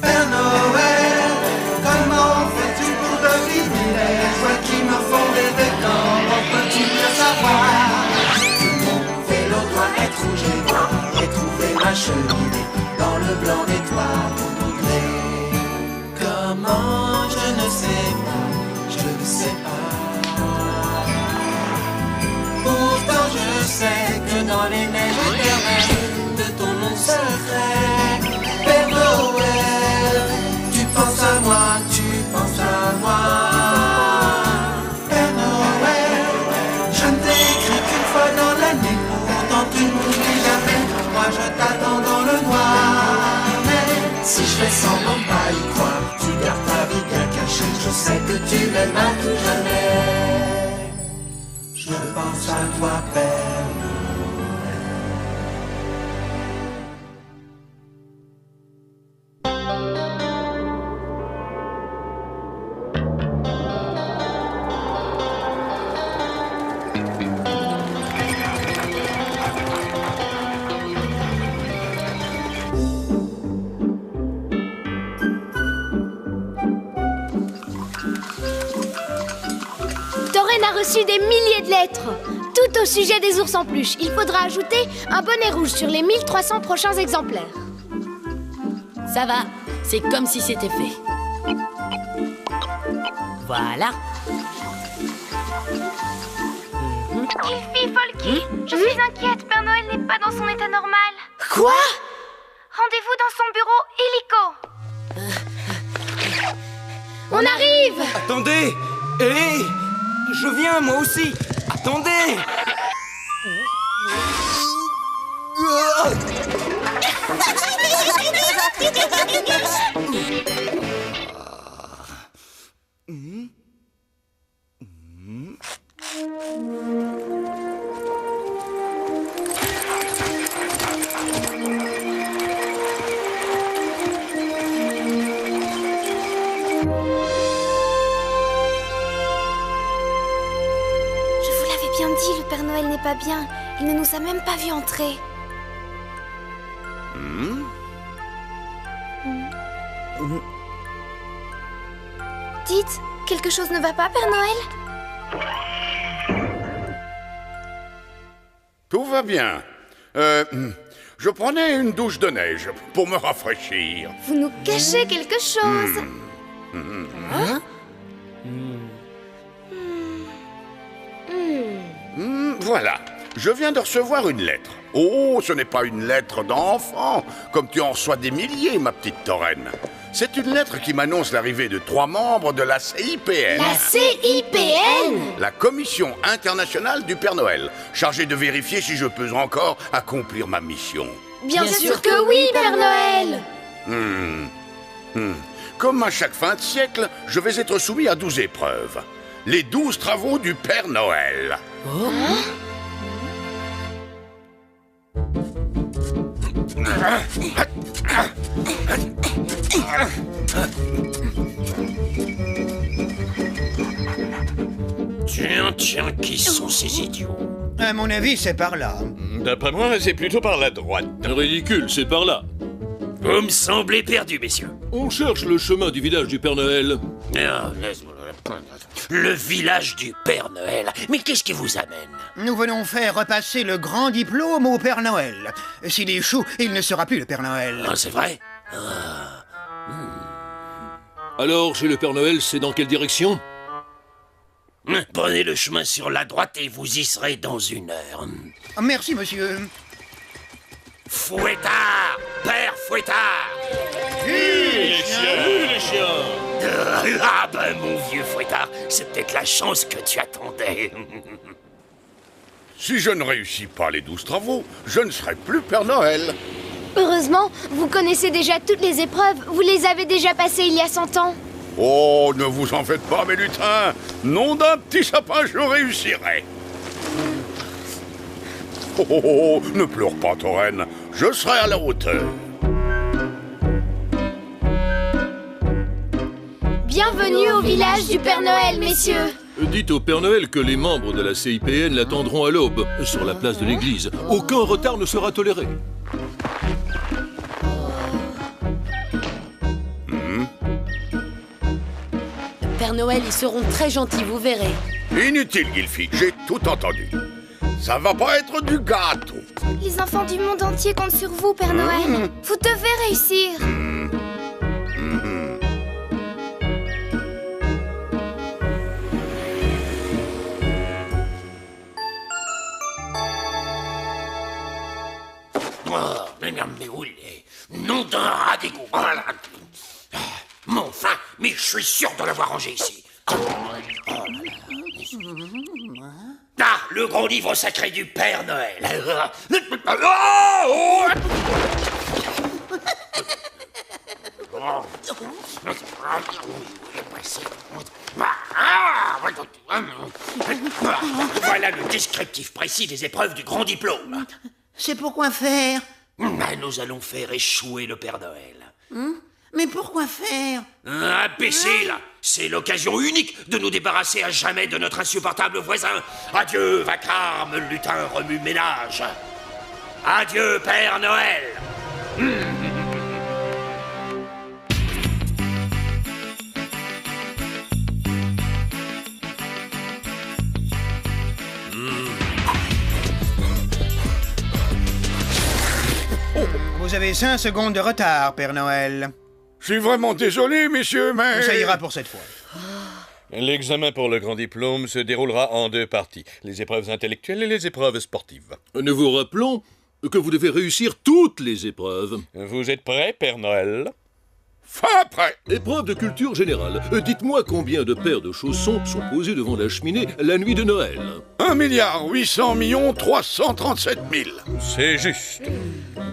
Père Noël, comment fais-tu pour deviner les joies qui me font rêver? Comment peux-tu le savoir? Mon vélo doit être rouge et noir et trouver ma cheminée dans le blanc des toits poudrés. Comment je ne sais pas, je ne sais pas. Pourtant je sais que dans les neiges éternelles de ton nom secret, Père Noël, tu penses à moi, tu penses à moi. Père Noël, je ne t'ai écrit qu'une fois dans l'année, pourtant tu ne m'oublies jamais. Moi je t'attends dans le noir, mais si je fais semblant de pas y croire, tu gardes ta vie bien cachée. Je sais que tu m'aimes à tout jamais. Je pense à toi, Père Noël. Tauren a reçu des milliers de lettres, tout au sujet des ours en peluche. Il faudra ajouter un bonnet rouge sur les 1300 prochains exemplaires. Ça va, c'est comme si c'était fait. Voilà. Fifi, Folky, je suis inquiète, Père Noël n'est pas dans son état normal. Quoi? Rendez-vous dans son bureau illico. On arrive! Attendez! Hé! Je viens, moi aussi! Attendez! Le Père Noël n'est pas bien. Il ne nous a même pas vu entrer. Dites, quelque chose ne va pas, Père Noël? Tout va bien. Je prenais une douche de neige pour me rafraîchir. Vous nous cachez quelque chose. Hein? Voilà, je viens de recevoir une lettre. Oh, ce n'est pas une lettre d'enfant, comme tu en reçois des milliers, ma petite Tauren. C'est une lettre qui m'annonce l'arrivée de 3 membres de la CIPN. La CIPN? La Commission internationale du Père Noël, chargée de vérifier si je peux encore accomplir ma mission. Bien sûr que oui, Père Noël! Comme à chaque fin de siècle, je vais être soumis à 12 épreuves. Les 12 travaux du Père Noël. Oh. Tiens, qui sont ces idiots? À mon avis, c'est par là. D'après moi, c'est plutôt par la droite. Ridicule, c'est par là. Vous me semblez perdus, messieurs. On cherche le chemin du village du Père Noël. Le village du Père Noël. Mais qu'est-ce qui vous amène? Nous venons faire repasser le grand diplôme au Père Noël. S'il échoue, il ne sera plus le Père Noël. Ah, c'est vrai? Alors, chez le Père Noël, c'est dans quelle direction? Prenez le chemin sur la droite et vous y serez dans 1 heure. Merci, monsieur. Fouettard! Père Fouettard! Les chiens! Ah ben, mon vieux Fouettard, c'est peut-être la chance que tu attendais. Si je ne réussis pas les 12 travaux, je ne serai plus Père Noël. Heureusement, vous connaissez déjà toutes les épreuves. Vous les avez déjà passées il y a 100 ans. Oh, ne vous en faites pas, mes lutins. Nom d'un petit sapin, je réussirai. Oh, ne pleure pas, Tauren. Je serai à la hauteur. Bienvenue au village du Père Noël, messieurs. Dites au Père Noël que les membres de la CIPN l'attendront à l'aube, sur la place de l'église. Aucun retard ne sera toléré. Père Noël, ils seront très gentils, vous verrez. Inutile, Gilfy, j'ai tout entendu. Ça va pas être du gâteau. Les enfants du monde entier comptent sur vous, Père Noël. Vous devez réussir. Mais où les nom d'un rat d'égout. Mais enfin, mais je suis sûr de l'avoir rangé ici. Ah, le gros livre sacré du Père Noël. Voilà le descriptif précis des épreuves du grand diplôme. C'est pour quoi faire? Nous allons faire échouer le Père Noël. Mais pourquoi faire? Imbécile! C'est l'occasion unique de nous débarrasser à jamais de notre insupportable voisin. Adieu, vacarme, lutin, remue-ménage. Adieu, Père Noël. Vous avez 5 secondes de retard, Père Noël. Je suis vraiment désolé, messieurs, mais... Ça ira pour cette fois. L'examen pour le grand diplôme se déroulera en 2 parties, les épreuves intellectuelles et les épreuves sportives. Nous vous rappelons que vous devez réussir toutes les épreuves. Vous êtes prêts, Père Noël? Fin prêt. Épreuve de culture générale. Dites-moi combien de paires de chaussons sont posées devant la cheminée la nuit de Noël. 1,800,337 000. C'est juste.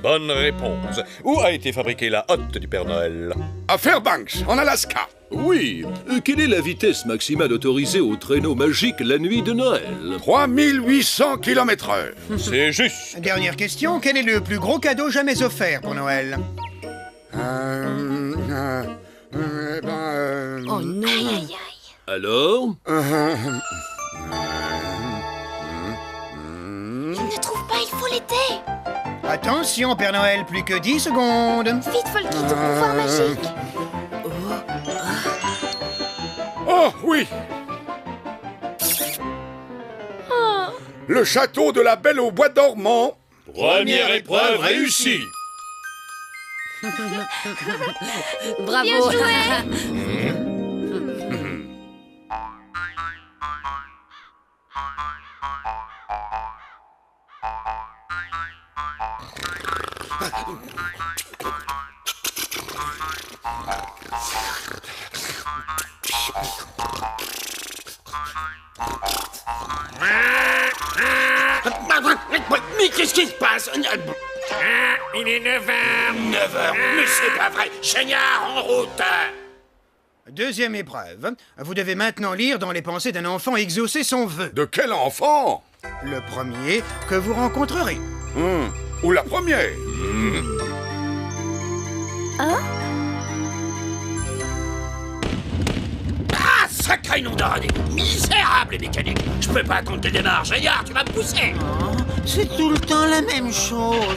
Bonne réponse. Où a été fabriquée la hotte du Père Noël? À Fairbanks, en Alaska. Oui. Quelle est la vitesse maximale autorisée au traîneau magique la nuit de Noël? 3800 km/h. C'est juste. Dernière question, quel est le plus gros cadeau jamais offert pour Noël? Oh non. Aïe, aïe, aïe. Alors? Il ne trouve pas, il faut l'aider. Attention, Père Noël, plus que 10 secondes. Vite, Folky, ton pouvoir magique. Oh, oui. Le château de la Belle au Bois dormant. Première épreuve réussie. Bravo. Bien joué. Mais qu'est-ce qui se passe? Il est 9h. 9h? Mais c'est pas vrai. Chagnard, en route. Deuxième épreuve. Vous devez maintenant lire dans les pensées d'un enfant exaucer son vœu. De quel enfant? Le premier que vous rencontrerez. Ou la première? Ah, sacré nom d'un égout. Misérable mécanique. Je peux pas attendre de démarre. Chagnard, tu vas me pousser. C'est tout le temps la même chose.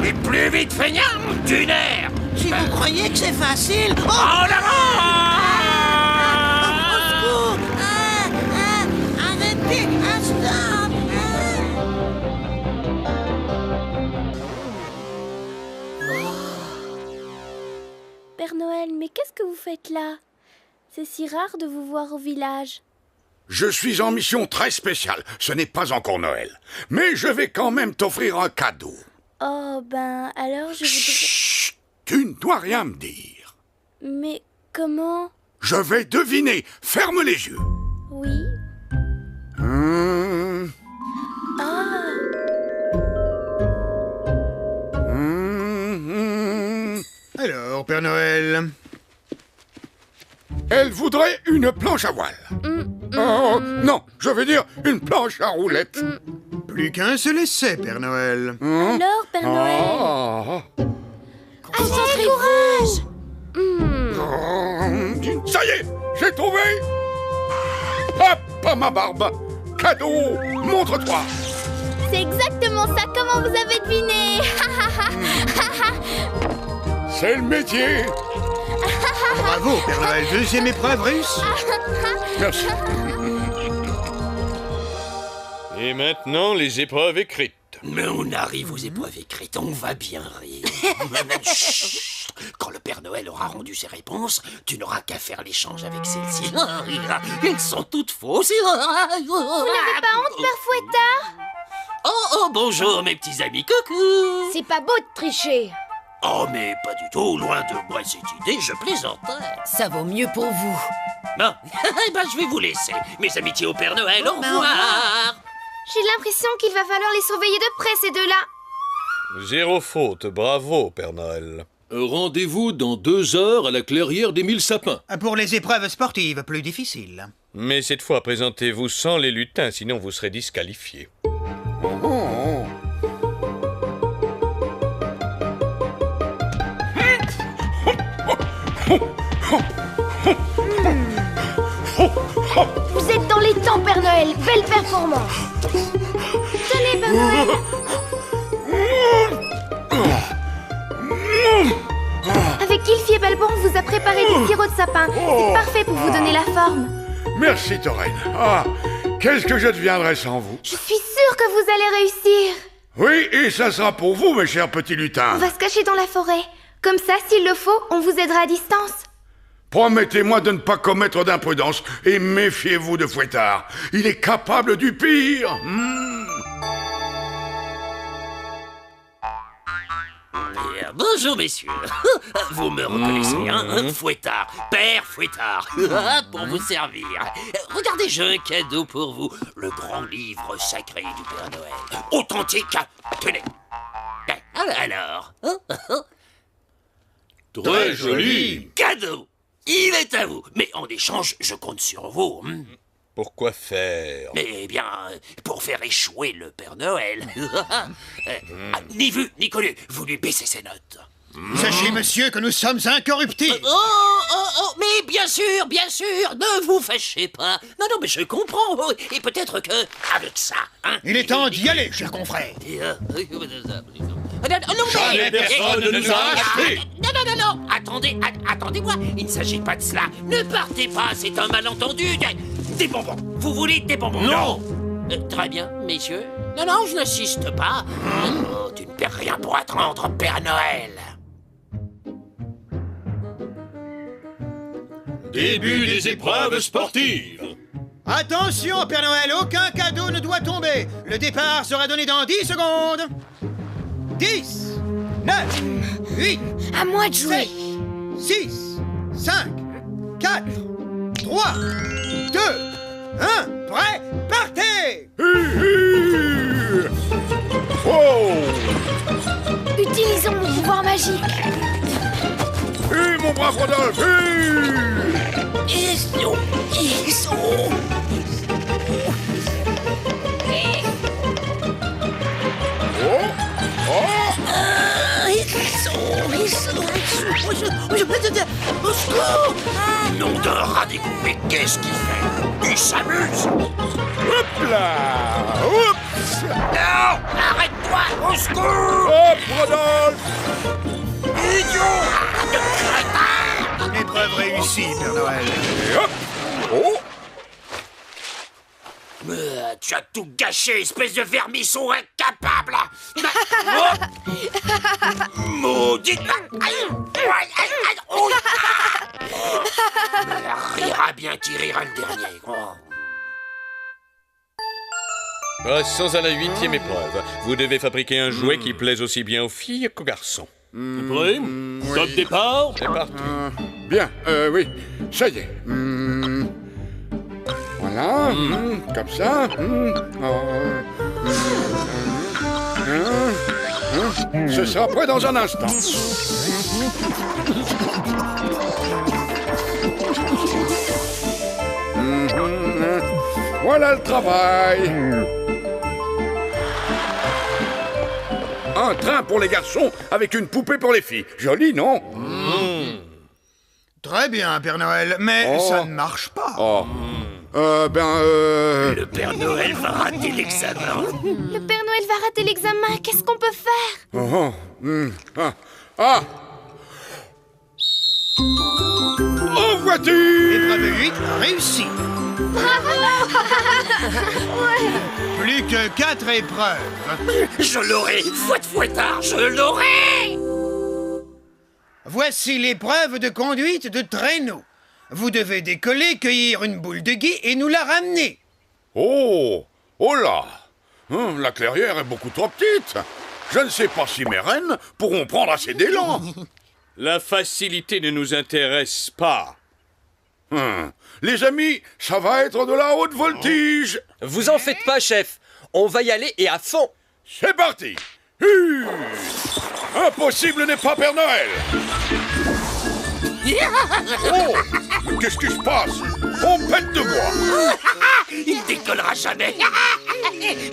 Et plus vite, feignant, d'une air. Si vous croyez que c'est facile... Oh, En avant! au secours! Arrêtez! Stop! Père Noël, mais qu'est-ce que vous faites là? C'est si rare de vous voir au village. Je suis en mission très spéciale. Ce n'est pas encore Noël. Mais je vais quand même t'offrir un cadeau. Oh, ben, alors je voudrais... Chut! Tu ne dois rien me dire. Mais comment? Je vais deviner. Ferme les yeux. Oui. Ah, Alors, Père Noël... Elle voudrait une planche à voile. Oh, non, je veux dire une planche à roulettes. Plus qu'un seul essai, Père Noël. alors, Père Noël? Ah. Concentrez-vous! Ça y est, j'ai trouvé. Hop, à ma barbe. Cadeau, montre-toi. C'est exactement ça, comment vous avez deviné? C'est le métier. Bravo, Père Noël. Deuxième épreuve réussie. Merci. Et maintenant, les épreuves écrites. Mais on arrive aux épreuves écrites, on va bien rire. Chut. Quand le Père Noël aura rendu ses réponses, tu n'auras qu'à faire l'échange avec celles-ci. Elles sont toutes fausses. Vous n'avez pas honte, Père Fouettard? Oh, bonjour mes petits amis, coucou. C'est pas beau de tricher. Oh, mais pas du tout, loin de moi cette idée, je plaisantais. Ça vaut mieux pour vous. Bon, je vais vous laisser. Mes amitiés au Père Noël, au revoir. J'ai l'impression qu'il va falloir les surveiller de près, ces deux-là. 0 faute, bravo, Père Noël. Rendez-vous dans 2 heures à la clairière des 1000 sapins. Pour les épreuves sportives, plus difficiles. Mais cette fois, présentez-vous sans les lutins, sinon vous serez disqualifiés. Vous êtes dans les temps, Père Noël. Belle performance. Tenez, Père Noël. Avec Gilfi et Balbon, on vous a préparé du sirop de sapin. C'est parfait pour vous donner la forme. Merci, Torren. Ah, qu'est-ce que je deviendrais sans vous? Je suis sûre que vous allez réussir. Oui, et ça sera pour vous, mes chers petits lutins. On va se cacher dans la forêt. Comme ça, s'il le faut, on vous aidera à distance. Promettez-moi de ne pas commettre d'imprudence et méfiez-vous de Fouettard. Il est capable du pire. Bonjour messieurs, vous me reconnaissez, hein, Fouettard, Père Fouettard, pour vous servir. Regardez, j'ai un cadeau pour vous, le grand livre sacré du Père Noël, authentique, tenez. Alors, Très joli. Cadeau, il est à vous, mais en échange, je compte sur vous. Pourquoi faire? Eh bien, pour faire échouer le Père Noël. Ni vu, ni connu, vous lui baissez ses notes. Sachez, monsieur, que nous sommes incorruptibles. Mais bien sûr, ne vous fâchez pas. Non, mais je comprends. Et peut-être que, avec ça... Hein, Il est temps d'y aller, cher confrère. Jamais personne ne nous a achetés. Non. Attendez-moi. Il ne s'agit pas de cela. Ne partez pas, c'est un malentendu. Des bonbons. Vous voulez des bonbons? Non. Très bien, messieurs. Non, je n'insiste pas. Oh, tu ne perds rien pour attendre, Père Noël. Début des épreuves sportives. Attention, Père Noël, aucun cadeau ne doit tomber. Le départ sera donné dans 10 secondes. 10, 9, 8, À moi de jouer. 7, 6, 5, 4, 3, 2, 1, prêt, partez! Utilisons mon pouvoir magique. Mon brave Rodolphe. Nom d'un rat découpé, qu'est-ce qu'il fait? Il s'amuse. Hop là. Oups. Non, arrête-toi, au secours. Hop, Rodolphe. Idiot. Épreuve réussie, Père Noël. Et hop. Oh. Tu as tout gâché, espèce de vermisseau incapable. Maudit. Rira bien qui rira le dernier. Passons à la 8e épreuve. Vous devez fabriquer un jouet qui plaise aussi bien aux filles qu'aux garçons. Prêt? Top départ. C'est parti. Bien, oui, ça y est. Voilà, comme ça. Ce sera prêt dans un instant. Voilà le travail. Un train pour les garçons avec une poupée pour les filles. Joli, non? Très bien, Père Noël, mais ça ne marche pas. Le Père Noël va rater l'examen. Le Père Noël va rater l'examen. Qu'est-ce qu'on peut faire? En voiture! Épreuve 8, réussie. Plus que 4 épreuves. Je l'aurai, fouettard, je l'aurai! Voici l'épreuve de conduite de traîneau. Vous devez décoller, cueillir une boule de gui et nous la ramener. Oh! Oh là! La clairière est beaucoup trop petite. Je ne sais pas si mes rennes pourront prendre assez d'élan. La facilité ne nous intéresse pas. Les amis, ça va être de la haute voltige. Vous en faites pas, chef. On va y aller et à fond. C'est parti. Impossible n'est pas Père Noël. Oh! Qu'est-ce qui se passe? On pète de bois. Il décollera jamais.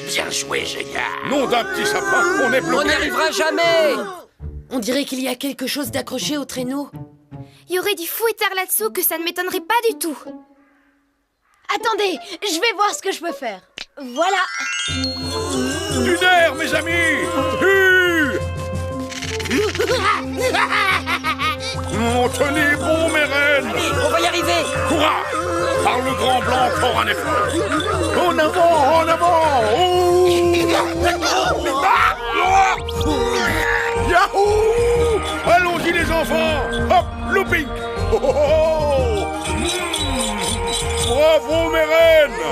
Bien joué, génial. Nom d'un petit sapin, on est bloqué. On n'y arrivera jamais. On dirait qu'il y a quelque chose d'accroché au traîneau. Il y aurait du fouettard là-dessous que ça ne m'étonnerait pas du tout. Attendez, je vais voir ce que je peux faire. Voilà. Du nerf, mes amis. Tenez bon, mes reines. On va y arriver. Courage. Par le grand blanc, fort un effort. En avant, en avant. Yahoo! Allons-y, les enfants. Hop, looping. Bravo, mes reines.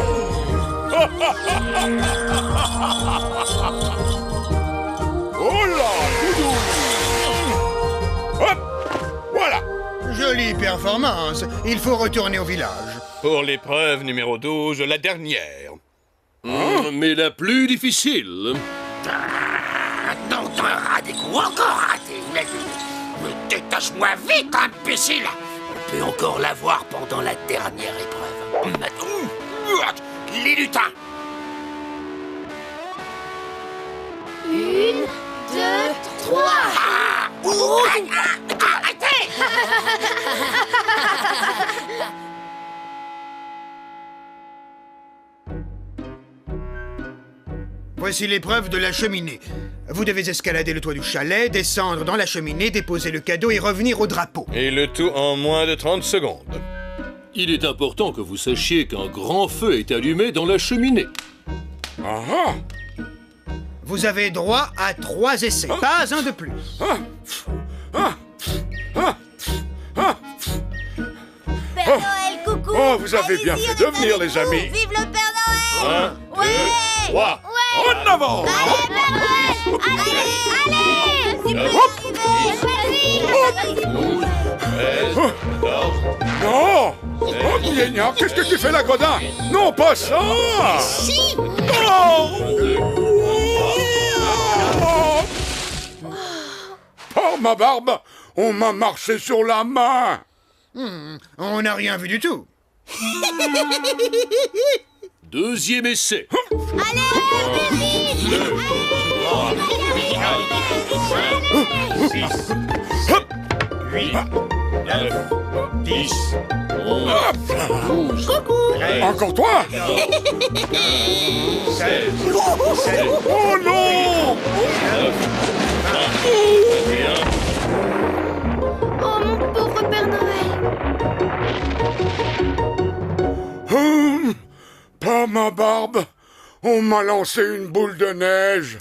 Oh là, doudou. Hop, voilà. Jolie performance. Il faut retourner au village. Pour l'épreuve numéro 12, la dernière. Mais la plus difficile. Non, t'as raté ou encore raté. Détache-moi vite, imbécile. On peut encore l'avoir pendant la dernière épreuve. Les lutins. 1, 2, 3. Arrêtez. Voici l'épreuve de la cheminée. Vous devez escalader le toit du chalet, descendre dans la cheminée, déposer le cadeau et revenir au drapeau. Et le tout en moins de 30 secondes. Il est important que vous sachiez qu'un grand feu est allumé dans la cheminée. Vous avez droit à 3 essais, pas un de plus. Père Noël, coucou. Oh, vous avez bien fait de venir, les amis. Vive le Père Noël. 1, 2, 3. En avant. Non. Oh, Gna, qu'est-ce que tu fais là, Godin? Non, pas ça. Si. Par ma barbe, on m'a marché sur la main. On n'a rien vu du tout. Deuxième essai. Allez, plus vite. 8, 9, 10, 12. Encore toi? 16, Oh non! Oh, mon pauvre Père Noël. Par ma barbe, on m'a lancé une boule de neige.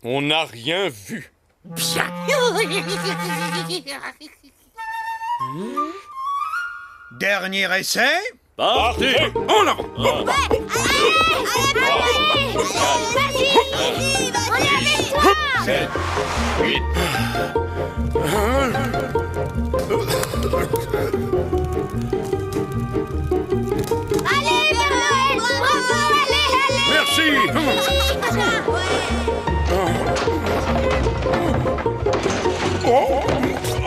On n'a rien vu. Bien. Dernier essai. Partez. En avant. Vas-y. 7, 8. Allez, Père Noël. Bravo. Allez. Merci.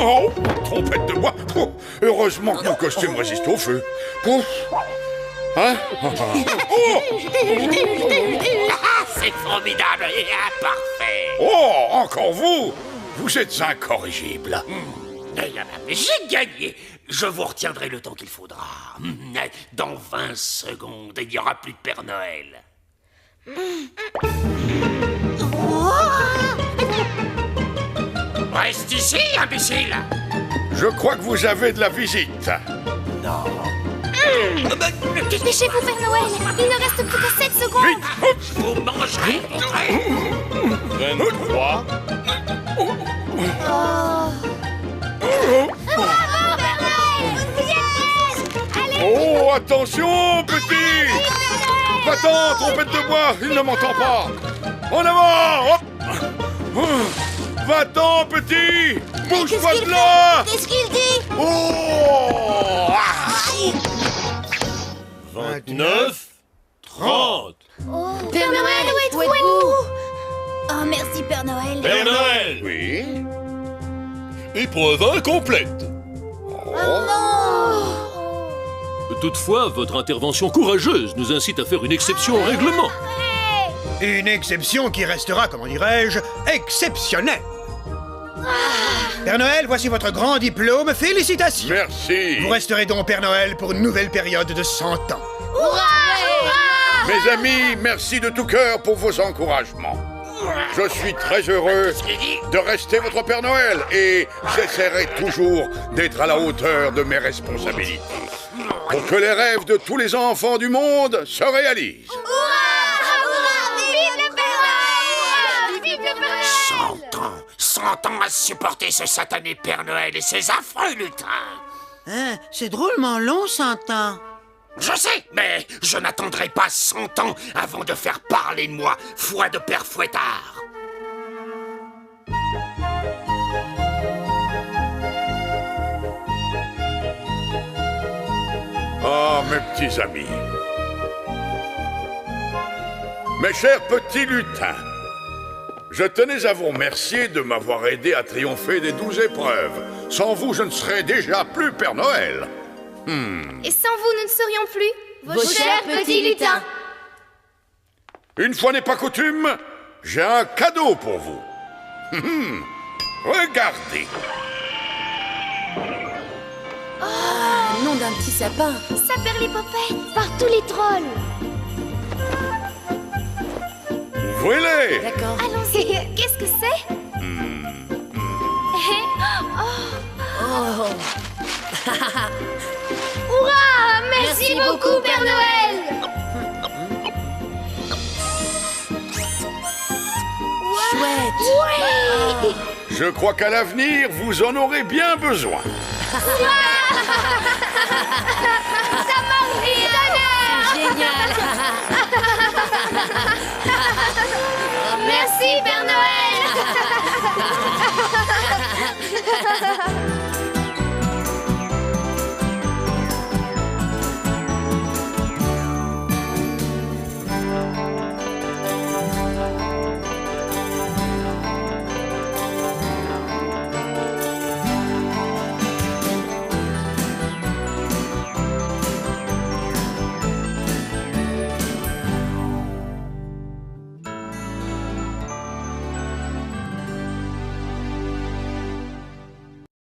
Oh, trompette de bois. Oh, heureusement que mon costume résiste au feu. Ouf. Hein? C'est formidable et parfait. Oh, encore vous? Vous êtes incorrigible. J'ai gagné. Je vous retiendrai le temps qu'il faudra. Dans 20 secondes, il n'y aura plus de Père Noël. Reste ici, imbécile. Je crois que vous avez de la visite. Dépêchez-vous, Père Noël. Il ne reste plus que 7 secondes. Vite. Vous mangerez. 23. Oh, attention, petit! Va-t'en, trompette de bois, il ne m'entend pas! En avant! Hop! Va-t'en, petit! Bouge-toi de là! Qu'est-ce qu'il dit? Oh! 29. 30. Père Noël, où êtes-vous? Oh, merci, Père Noël. Père Noël. Oui? Épreuve incomplète. Toutefois, votre intervention courageuse nous incite à faire une exception au règlement. Une exception qui restera, comment dirais-je, exceptionnelle. Père Noël, voici votre grand diplôme. Félicitations. Merci! Vous resterez donc Père Noël pour une nouvelle période de 100 ans. Mes amis, merci de tout cœur pour vos encouragements. Je suis très heureux de rester votre Père Noël et j'essaierai toujours d'être à la hauteur de mes responsabilités pour que les rêves de tous les enfants du monde se réalisent. Vive le Père Noël! Vive le Père Noël! 100 ans à supporter ce satané Père Noël et ses affreux lutins. Hein, c'est drôlement long, 100 ans. Je sais, mais je n'attendrai pas 100 ans avant de faire parler de moi, foi de Père Fouettard. Ah, mes petits amis. Mes chers petits lutins, je tenais à vous remercier de m'avoir aidé à triompher des 12 épreuves. Sans vous, je ne serais déjà plus Père Noël. Et sans vous, nous ne serions plus vos chers petits lutins. Une fois n'est pas coutume, j'ai un cadeau pour vous. Regardez. Nom d'un petit sapin. Ça perd les popettes par tous les trolls. Ouvrez-les. D'accord. Allons-y. Qu'est-ce que c'est? Hurrah! Merci beaucoup, Père Noël! Chouette. Oui! Je crois qu'à l'avenir, vous en aurez bien besoin. Ça marche bien! Génial. Merci, Père Noël!